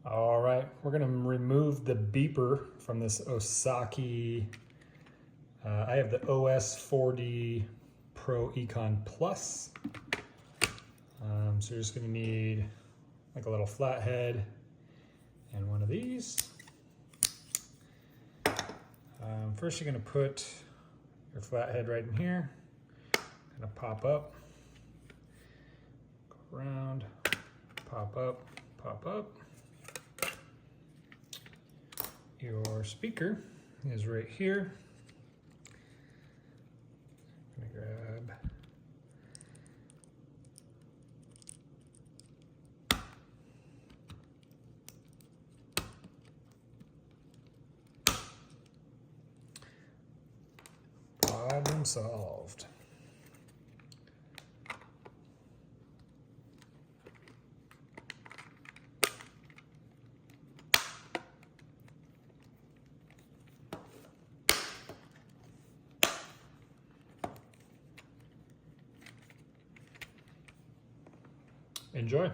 All right, we're gonna remove the beeper from this Osaki. I have the OS40 PRO Ekon Plus. So you're just gonna need like a little flathead and one of these. First you're gonna put your flathead right in here. Gonna pop up, go around, pop up, pop up. Your speaker is right here. I'm gonna grab problem solved. Enjoy.